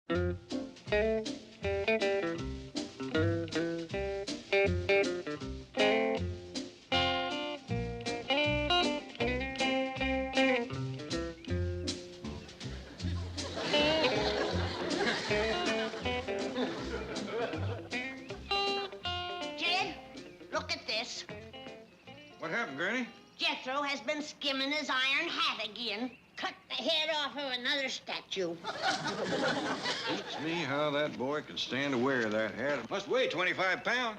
Look at this. What happened, Granny? Jethro has been skimming his iron hat again. Cut the head off of another statue. Beats me how that boy can stand to wear that hat. It must weigh 25 pounds.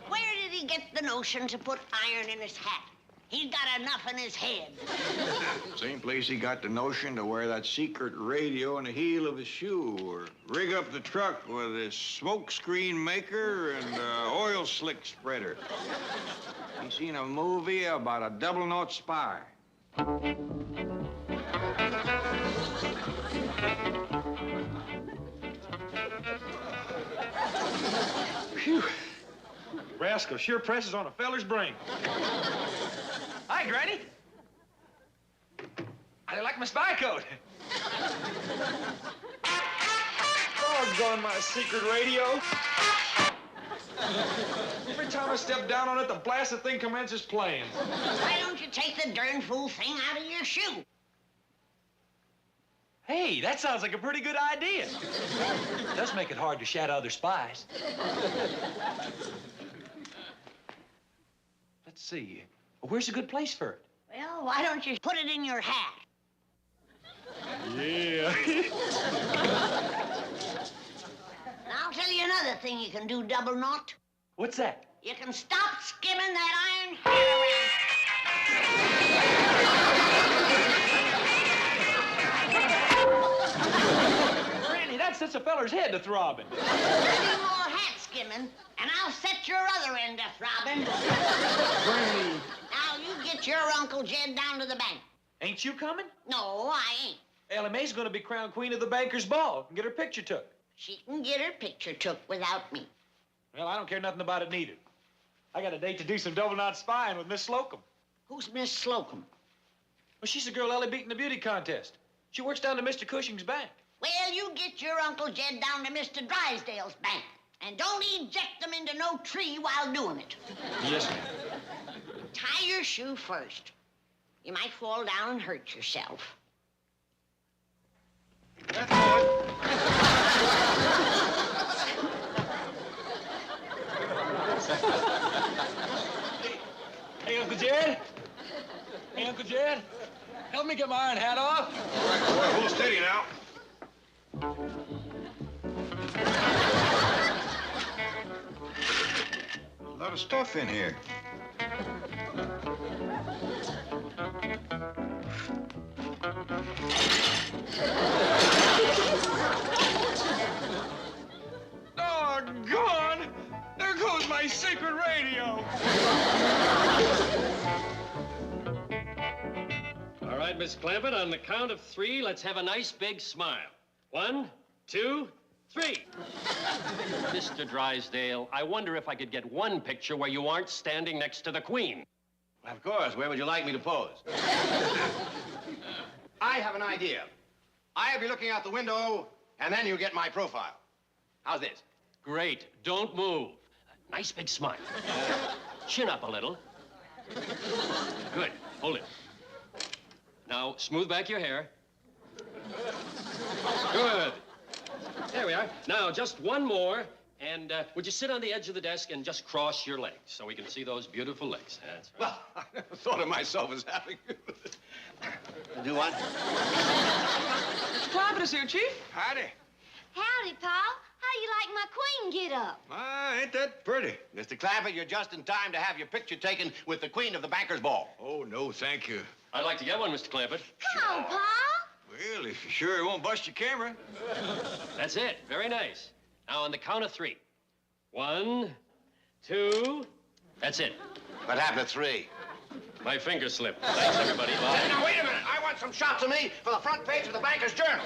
Where did he get the notion to put iron in his hat? He's got enough in his head. Same place he got the notion to wear that secret radio on the heel of his shoe, or rig up the truck with his smoke screen maker and oil slick spreader. He seen a movie about a double-note spy. Phew. Rascal sure presses on a feller's brain. Hi, Granny. I like my spy coat. Doggone my secret radio. Every time I step down on it, the blasted thing commences playing. Why don't you take the darn fool thing out of your shoe? Hey, that sounds like a pretty good idea. It does make it hard to shadow other spies. Let's see. Where's a good place for it? Well, why don't you put it in your hat? Yeah. I'll tell you another thing you can do, Double Knot. What's that? You can stop skimming that iron hat around. Granny, that sets a feller's head to throbbing. Any more hat skimming, and I'll set your other end to throbbing. Granny. Now, you get your Uncle Jed down to the bank. Ain't you coming? No, I ain't. Ellie Mae's gonna be crowned queen of the banker's ball and get her picture took. She can get her picture took without me. Well, I don't care nothing about it neither. I got a date to do some double-knot spying with Miss Slocum. Who's Miss Slocum? Well, she's the girl Ellie beat in the beauty contest. She works down to Mr. Cushing's bank. Well, you get your Uncle Jed down to Mr. Drysdale's bank. And don't eject them into no tree while doing it. Yes, ma'am. Tie your shoe first. You might fall down and hurt yourself. That's good. Hey, Uncle Jed. Hey, Uncle Jed. Help me get my iron hat off. All right, boy, hold steady now. A lot of stuff in here. Doggone! There goes my secret radio. All right, Miss Clampett, on the count of 3, let's have a nice big smile. 1, 2, 3. Mr. Drysdale, I wonder if I could get one picture where you aren't standing next to the Queen. Of course. Where would you like me to pose? I have an idea. I'll be looking out the window, and then you get my profile. How's this? Great. Don't move. Nice big smile. Chin up a little. Good. Hold it. Now, smooth back your hair. Good. There we are. Now, just one more. And would you sit on the edge of the desk and just cross your legs so we can see those beautiful legs? That's right. Well, I never thought of myself as having... Do what? Clampett is here, Chief. Howdy. Howdy, Paul. How do you like my queen get-up? Ain't that pretty? Mr. Clampett, you're just in time to have your picture taken with the queen of the banker's ball. Oh, no, thank you. I'd like to get one, Mr. Clampett. Come on, Paul. Well, if you're sure it won't bust your camera. That's it. Very nice. Now, on the count of 3. 1, 2. That's it. What happened at 3? My finger slipped. Thanks, everybody. Bye. Now, wait a minute. I want some shots of me for the front page of the banker's journal.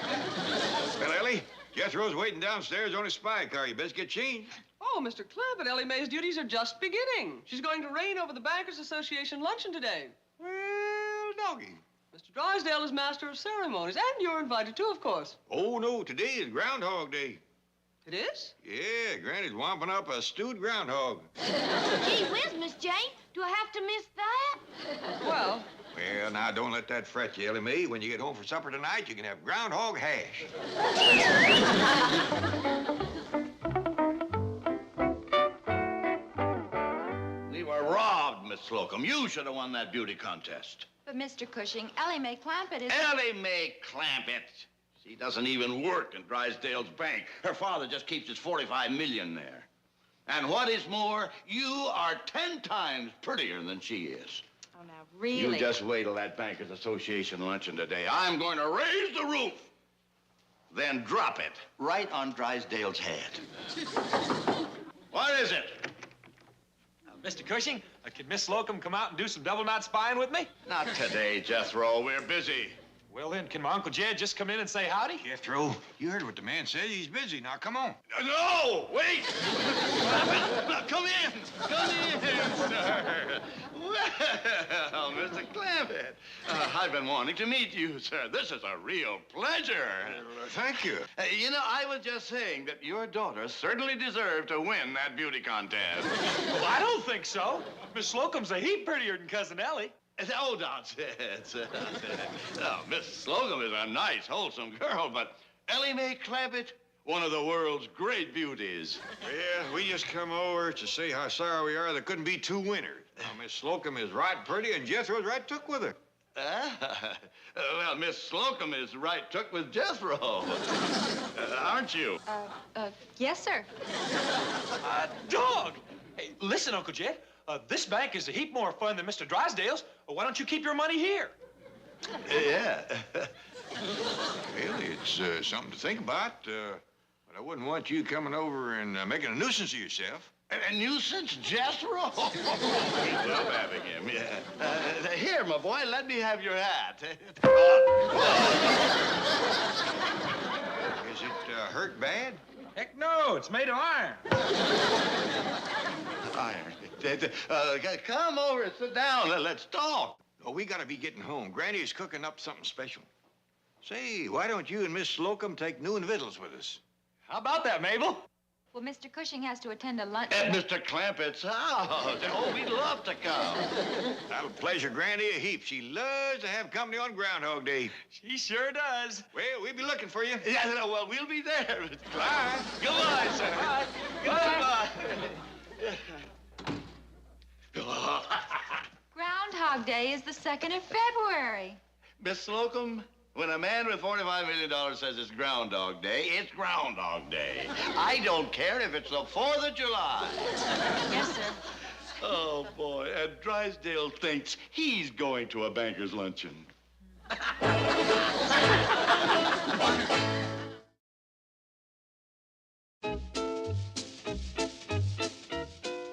Well, Ellie, Jethro's waiting downstairs on his spy car. You best get changed. Oh, Mr. Clampett, Ellie Mae's duties are just beginning. She's going to reign over the Bankers Association luncheon today. Well, doggy. Mr. Drysdale is master of ceremonies, and you're invited too, of course. Oh, no, today is Groundhog Day. It is? Yeah, Granny's womping up a stewed groundhog. Gee whiz, Miss Jane. Do I have to miss that? Well, Well, now, don't let that fret you, Ellie Mae. When you get home for supper tonight, you can have groundhog hash. We were robbed, Miss Slocum. You should have won that beauty contest. But, Mr. Cushing, Ellie Mae Clampett is... Ellie Mae Clampett. She doesn't even work in Drysdale's bank. Her father just keeps his $45 million there. And what is more, you are 10 times prettier than she is. Oh, now, really? You just wait till that Bankers Association luncheon today. I'm going to raise the roof, then drop it right on Drysdale's head. What is it? Mr. Cushing, can Miss Slocum come out and do some double knot spying with me? Not today, Jethro. We're busy. Well, then, can my Uncle Jed just come in and say howdy? Jethro, you heard what the man said. He's busy. Now, come on. No, wait! Come in! Come in, sir! Well, Mr. Clampett, I've been wanting to meet you, sir. This is a real pleasure. Thank you. You know, I was just saying that your daughter certainly deserved to win that beauty contest. Well, I don't think so. Miss Slocum's a heap prettier than Cousin Ellie. Oh, nonsense. Oh, Miss Slocum is a nice, wholesome girl, but Ellie Mae Clampett, one of the world's great beauties. Yeah, we just come over to say how sorry we are there couldn't be two winners. Now, Miss Slocum is right pretty, and Jethro's right took with her. Well, Miss Slocum is right took with Jethro. Aren't you? Yes, sir. Dog! Hey, listen, Uncle Jed. This bank is a heap more fun than Mr. Drysdale's. Why don't you keep your money here? Yeah. Well, it's something to think about, but I wouldn't want you coming over and making a nuisance of yourself. A nuisance, Jethro? We love having him, yeah. Here, my boy, let me have your hat. Is it hurt bad? Heck no, it's made of iron. Iron. Come over and sit down. Let's talk. Oh, we gotta be getting home. Granny is cooking up something special. Say, why don't you and Miss Slocum take noon victuals with us? How about that, Mabel? Well, Mr. Cushing has to attend a lunch... At Mr. Clampett's house. Oh, we'd love to come. That'll pleasure Granny a heap. She loves to have company on Groundhog Day. She sure does. Well, we'll be looking for you. Yeah, no, well, we'll be there, Mr. Bye. Goodbye, sir. Bye. Goodbye. Groundhog Day is the 2nd of February. Miss Slocum, when a man with $45 million says it's Groundhog Day, it's Groundhog Day. I don't care if it's the 4th of July. Yes, sir. Oh, boy, and Drysdale thinks he's going to a banker's luncheon.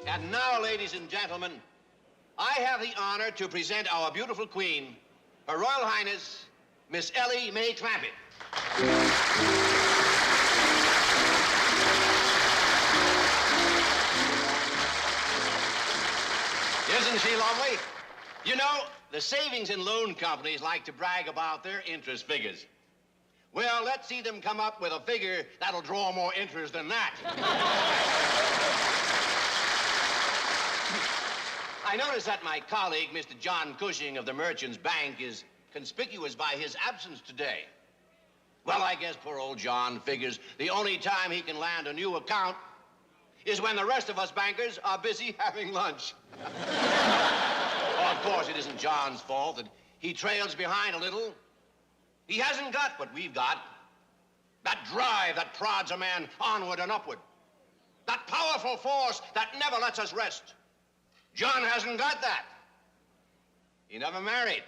And now, ladies and gentlemen, I have the honor to present our beautiful queen, Her Royal Highness, Miss Ellie Mae Clampett. Isn't she lovely? You know, the savings and loan companies like to brag about their interest figures. Well, let's see them come up with a figure that'll draw more interest than that. I notice that my colleague, Mr. John Cushing of the Merchants Bank, is conspicuous by his absence today. Well, I guess poor old John figures the only time he can land a new account is when the rest of us bankers are busy having lunch. Oh, of course, it isn't John's fault that he trails behind a little. He hasn't got what we've got. That drive that prods a man onward and upward. That powerful force that never lets us rest. John hasn't got that. He never married.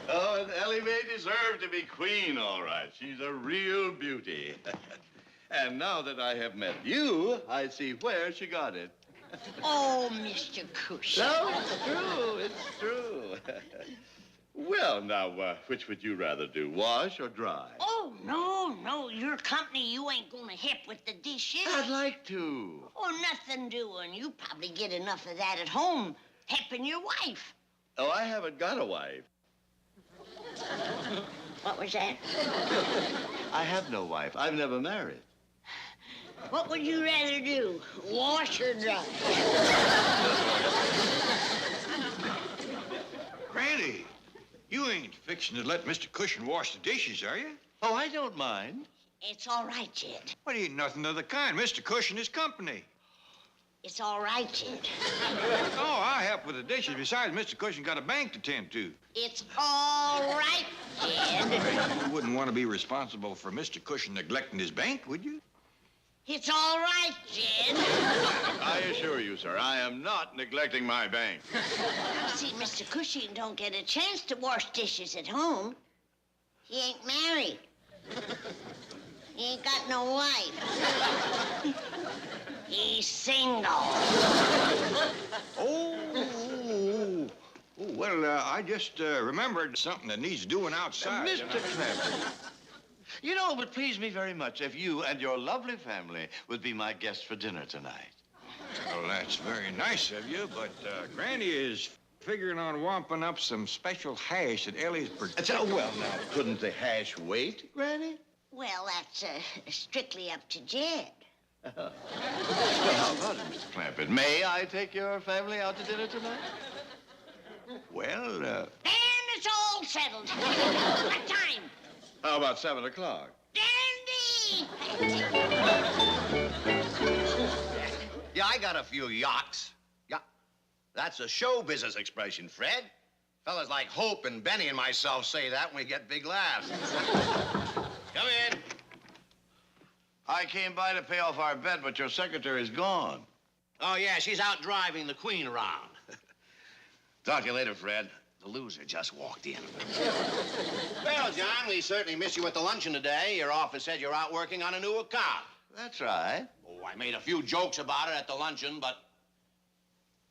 Oh, and Ellie Mae deserved to be queen, all right. She's a real beauty. And now that I have met you, I see where she got it. Oh, Mr. Cushing. No, it's true. It's true. Well, now, which would you rather do, wash or dry? Oh, no, your company, you ain't gonna hip with the dishes. I'd like to. Oh, nothing doing. You probably get enough of that at home, helping your wife. Oh, I haven't got a wife. What was that? I have no wife. I've never married. What would you rather do, wash or dry? Granny, you ain't fixing to let Mr. Cushing wash the dishes, are you? Oh, I don't mind. It's all right, Jed. What, ain't nothing of the kind. Mr. Cushing is company. It's all right, Jed. Oh, I'll help with the dishes. Besides, Mr. Cushing got a bank to tend to. It's all right, Jed. You wouldn't want to be responsible for Mr. Cushing neglecting his bank, would you? It's all right, Jed. I assure you, sir, I am not neglecting my bank. See, Mr. Cushing don't get a chance to wash dishes at home. He ain't married. He ain't got no wife. He's single. Well, I just remembered something that needs doing outside. Mr. Clampett, you know, it would please me very much if you and your lovely family would be my guests for dinner tonight. Well, that's very nice of you, but Granny is figuring on wamping up some special hash that Ellie's... Well, now, couldn't the hash wait, Granny? Well, that's strictly up to Jed. Well, how about it, Mr. Clampett? May I take your family out to dinner tonight? Well, And it's all settled. What time? How about 7 o'clock? Dandy! Yeah, I got a few yachts. Yeah, that's a show business expression, Fred. Fellas like Hope and Benny and myself say that when we get big laughs. Come in. I came by to pay off our bet, but your secretary's gone. Oh, yeah, she's out driving the queen around. Talk to you later, Fred. The loser just walked in. Well, John, we certainly miss you at the luncheon today. Your office said you're out working on a new account. That's right. Oh, I made a few jokes about it at the luncheon, but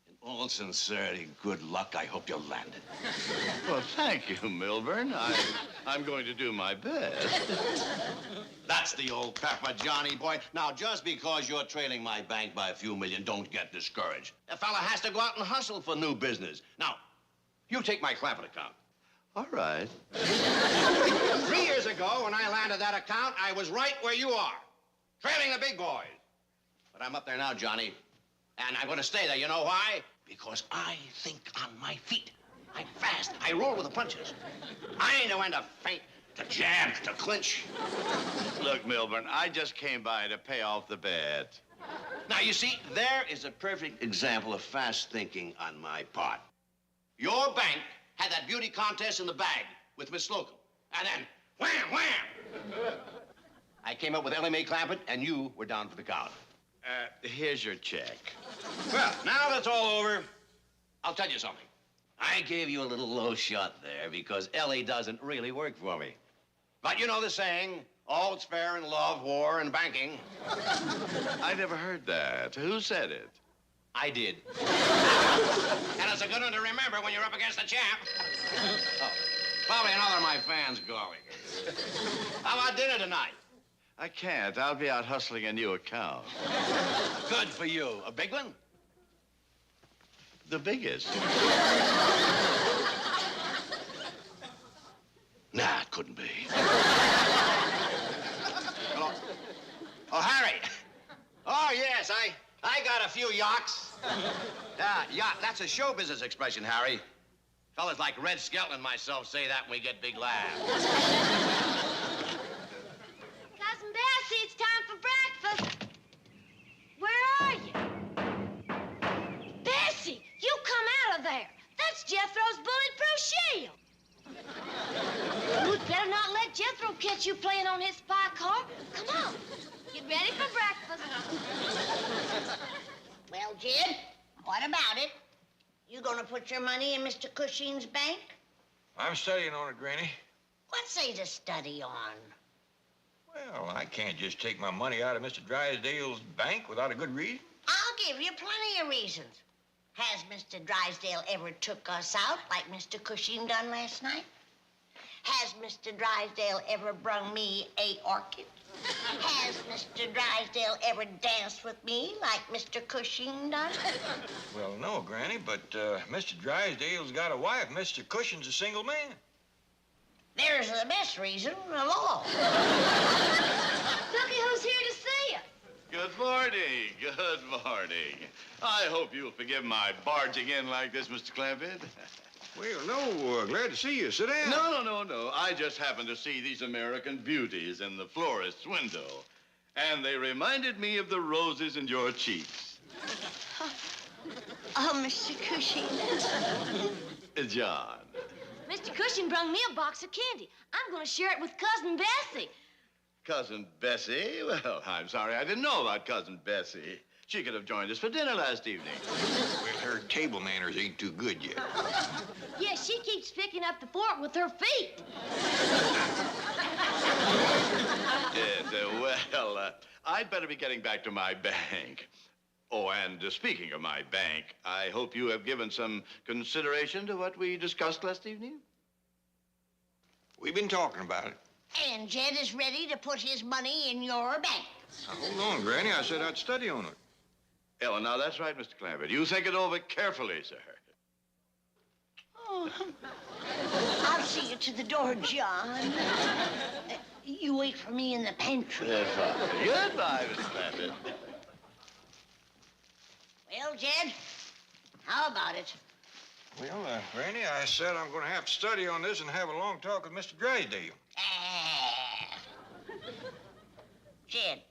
in all sincerity, good luck. I hope you'll land it. Well, thank you, Milburn. I'm going to do my best. That's the old pepper, Johnny boy. Now, just because you're trailing my bank by a few million, don't get discouraged. A fella has to go out and hustle for new business. Now, you take my Clampett account. All right. 3 years ago, when I landed that account, I was right where you are, trailing the big boys. But I'm up there now, Johnny, and I'm going to stay there. You know why? Because I think on my feet. I'm fast. I roll with the punches. I ain't no end to feint, to jab, to clinch. Look, Milburn, I just came by to pay off the bet. Now, you see, there is a perfect example of fast thinking on my part. Your bank had that beauty contest in the bag with Miss Slocum. And then, wham, wham! I came up with Ellie Mae Clampett, and you were down for the count. Here's your check. Well, now that's all over, I'll tell you something. I gave you a little low shot there because Ellie doesn't really work for me. But you know the saying, all's fair in love, war, and banking. I never heard that. Who said it? I did. And it's a good one to remember when you're up against the champ. Oh, probably another of my fans calling. How about dinner tonight? I can't. I'll be out hustling a new account. Good for you. A big one? The biggest. Nah, it couldn't be. Hello? Oh, Harry. Oh, yes, I got a few yachts. Yacht, that's a show business expression, Harry. Fellas like Red Skelton and myself say that when we get big laughs. Cousin Bessie, it's time for breakfast. Where are you? Bessie, you come out of there. That's Jethro's bulletproof shield. You'd better not let Jethro catch you playing on his spy car. Come on, get ready for breakfast. Well, Jed, what about it? You gonna put your money in Mr. Cushing's bank? I'm studying on it, Granny. What's they to study on? Well, I can't just take my money out of Mr. Drysdale's bank without a good reason. I'll give you plenty of reasons. Has Mr. Drysdale ever took us out like Mr. Cushing done last night? Has Mr. Drysdale ever brung me a orchid? Has Mr. Drysdale ever danced with me like Mr. Cushing done? Well, no, Granny, but Mr. Drysdale's got a wife. Mr. Cushing's a single man. There's the best reason of all. Looky who's here to see you. Good morning. Good morning. I hope you'll forgive my barging in like this, Mr. Clampett. Well, no, glad to see you. Sit down. No. I just happened to see these American beauties in the florist's window, and they reminded me of the roses in your cheeks. Oh, Mr. Cushing. John. Mr. Cushing brung me a box of candy. I'm going to share it with Cousin Bessie. Cousin Bessie? Well, I'm sorry I didn't know about Cousin Bessie. She could have joined us for dinner last evening. Well, her table manners ain't too good yet. Yeah, she keeps picking up the fork with her feet. Yes, I'd better be getting back to my bank. Oh, and speaking of my bank, I hope you have given some consideration to what we discussed last evening. We've been talking about it. And Jed is ready to put his money in your bank. Now, hold on, Granny. I said I'd study on it. Oh, now that's right, Mr. Clampett. You think it over carefully, sir. Oh. I'll see you to the door, John. You wait for me in the pantry. Goodbye, Mr. Clampett. Well, Jed, how about it? Well, Granny, I said I'm going to have to study on this and have a long talk with Mr. Drysdale. Jed,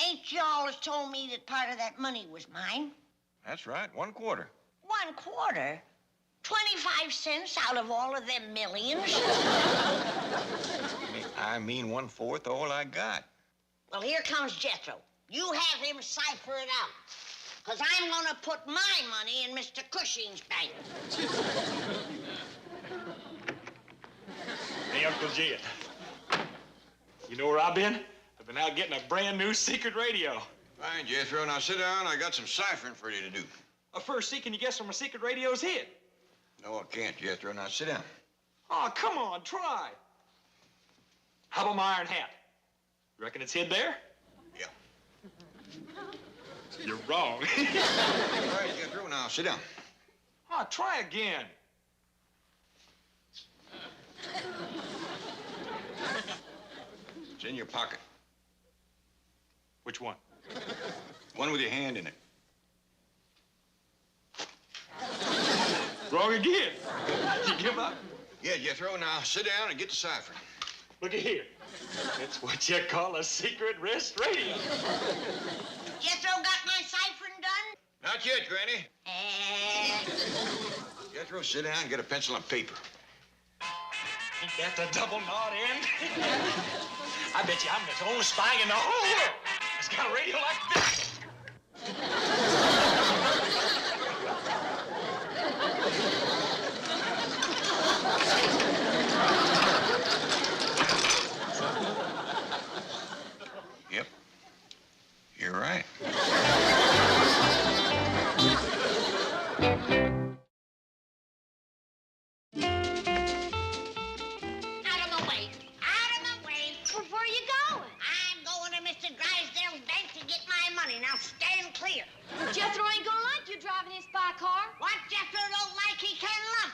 ain't you always told me that part of that money was mine? That's right, 1/4. 1/4? 25 cents out of all of them millions? I mean 1/4 all I got. Well, here comes Jethro. You have him cipher it out. Because I'm going to put my money in Mr. Cushing's bank. Hey, Uncle Jed. You know where I've been? I've been out getting a brand new secret radio. Fine, Jethro. Now sit down. I got some ciphering for you to do. First, see, can you guess where my secret radio's hid? No, I can't, Jethro. Now sit down. Oh, come on, try. How about my iron hat? You reckon it's hid there? Yeah. You're wrong. All right, Jethro. Now sit down. Oh, try again. It's in your pocket. Which one? One with your hand in it. Wrong again. You give up? Yeah, Jethro. Now sit down and get to ciphering. Look at here. It's what you call a secret wrist radio. Jethro got my ciphering done? Not yet, Granny. Jethro, sit down and get a pencil and paper. Ain't that the double knot end? I bet you I'm the only spy in the whole world that's got a radio like this. Yep. You're right. Where you going? I'm going to Mr. Drysdale's bank to get my money. Now stand clear. Jethro ain't gonna like you driving his spy car. What Jethro don't like, he can lump.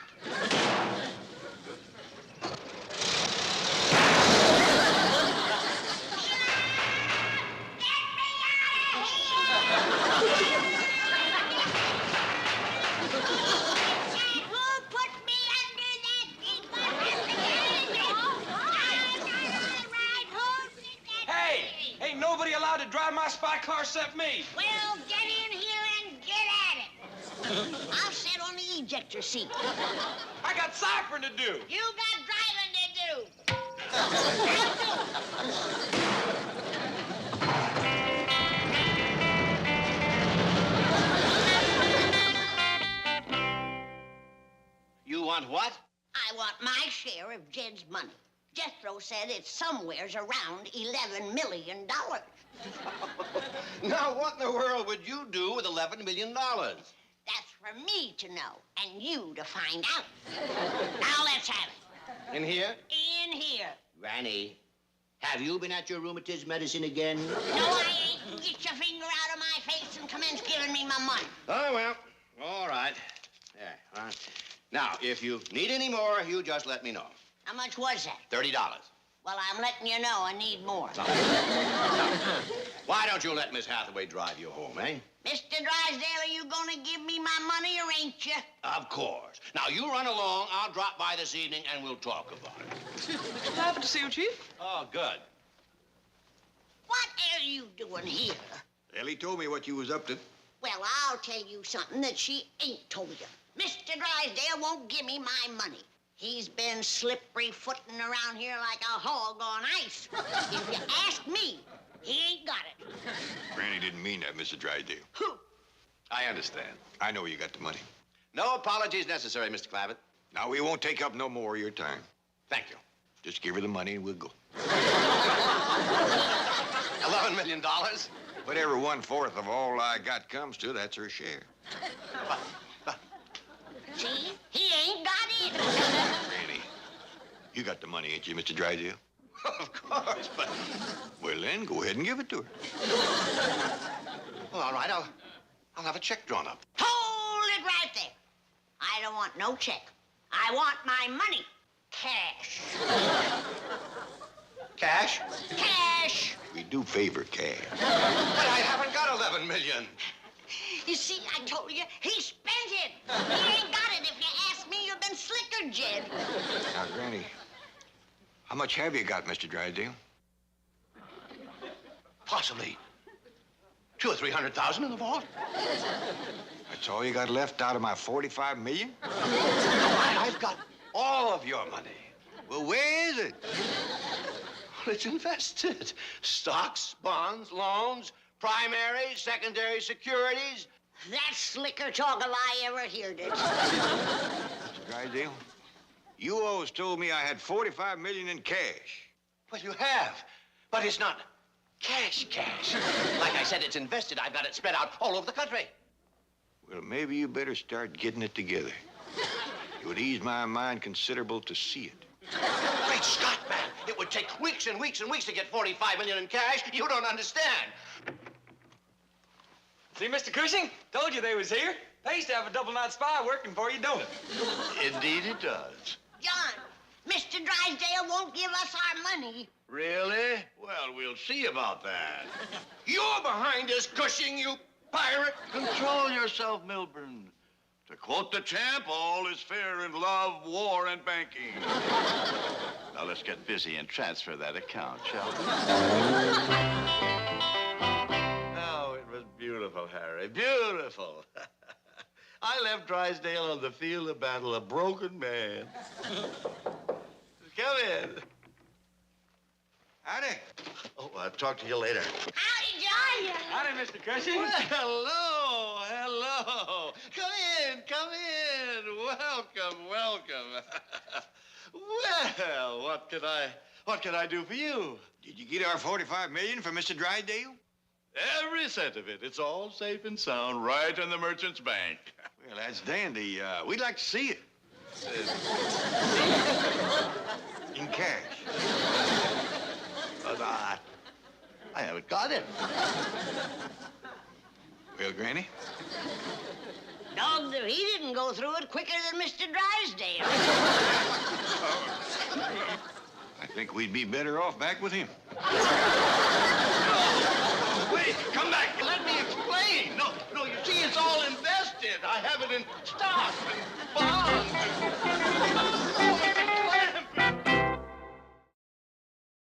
Get me out of here! Who put me under that big one? Hey, ain't nobody allowed to drive my spy car except me. Well, get in here and get at it. I'll sit on the ejector seat. I got ciphering to do. You got driving to do. You want what? I want my share of Jed's money. Jethro said it's somewheres around $11 million. Now, what in the world would you do with $11 million? That's for me to know and you to find out. Now let's have it. In here? In here. Granny, have you been at your rheumatism medicine again? No, I ain't. Get your finger out of my face and commence giving me my money. Oh, well, all right. There, all right. Now, if you need any more, you just let me know. How much was that? $30. Well, I'm letting you know I need more. Why don't you let Miss Hathaway drive you home, eh? Mr. Drysdale, are you gonna give me my money or ain't you? Of course. Now, you run along. I'll drop by this evening, and we'll talk about it. Happy to see you, Chief. Oh, good. What are you doing here? Ellie told me what you was up to. Well, I'll tell you something that she ain't told you. Mr. Drysdale won't give me my money. He's been slippery-footing around here like a hog on ice. If you ask me, he ain't got it. Granny didn't mean that, Mr. Drysdale. Who? I understand. I know you got the money. No apologies necessary, Mr. Clampett. Now, we won't take up no more of your time. Thank you. Just give her the money and we'll go. $11 million? Whatever 1/4 of all I got comes to, that's her share. See? He ain't got it. Granny, you got the money, ain't you, Mr. Drysdale? Of course, but... Well, then, go ahead and give it to her. Well, all right, I'll have a check drawn up. Hold it right there. I don't want no check. I want my money. Cash. Cash? Cash. We do favor cash. But I haven't got $11 million. You see, I told you, he spent it. He ain't got it. If you ask me, you've been slicker, Jed. Now, Granny, how much have you got, Mr. Drysdale? Possibly $200,000 or $300,000 in the vault. That's all you got left out of my $45 million? I've got all of your money. Well, where is it? Well, it's invested. Stocks, bonds, loans, primary, secondary securities. That's slicker talk I ever heard it. Mr. Drysdale, you always told me I had $45 million in cash. Well, you have, but it's not cash. Like I said, it's invested. I've got it spread out all over the country. Well, maybe you better start getting it together. It would ease my mind considerable to see it. Great Scott, man. It would take weeks and weeks and weeks to get $45 million in cash. You don't understand. See, Mr. Cushing? Told you they was here. They used to have a double-knot spy working for you, don't it? Indeed it does. John, Mr. Drysdale won't give us our money. Really? Well, we'll see about that. You're behind us, Cushing, you pirate. Control yourself, Milburn. To quote the champ, all is fair in love, war, and banking. Now let's get busy and transfer that account, shall we? Oh, it was beautiful, Harry. Beautiful. I left Drysdale on the field of battle a broken man. Come in. Howdy. Oh, I'll talk to you later. Howdy, John. Howdy, Mr. Cushing. Well, hello. Come in. Welcome. Well, what can I do for you? Did you get our $45 million from Mr. Drysdale? Every cent of it. It's all safe and sound right in the merchant's bank. Well, that's dandy. We'd like to see it. In cash. But I haven't got it. Well, Granny? Dogged if he didn't go through it quicker than Mr. Drysdale. I think we'd be better off back with him. Wait, come back. Let me explain. No, you see, it's all invested. I have it in stocks and bonds.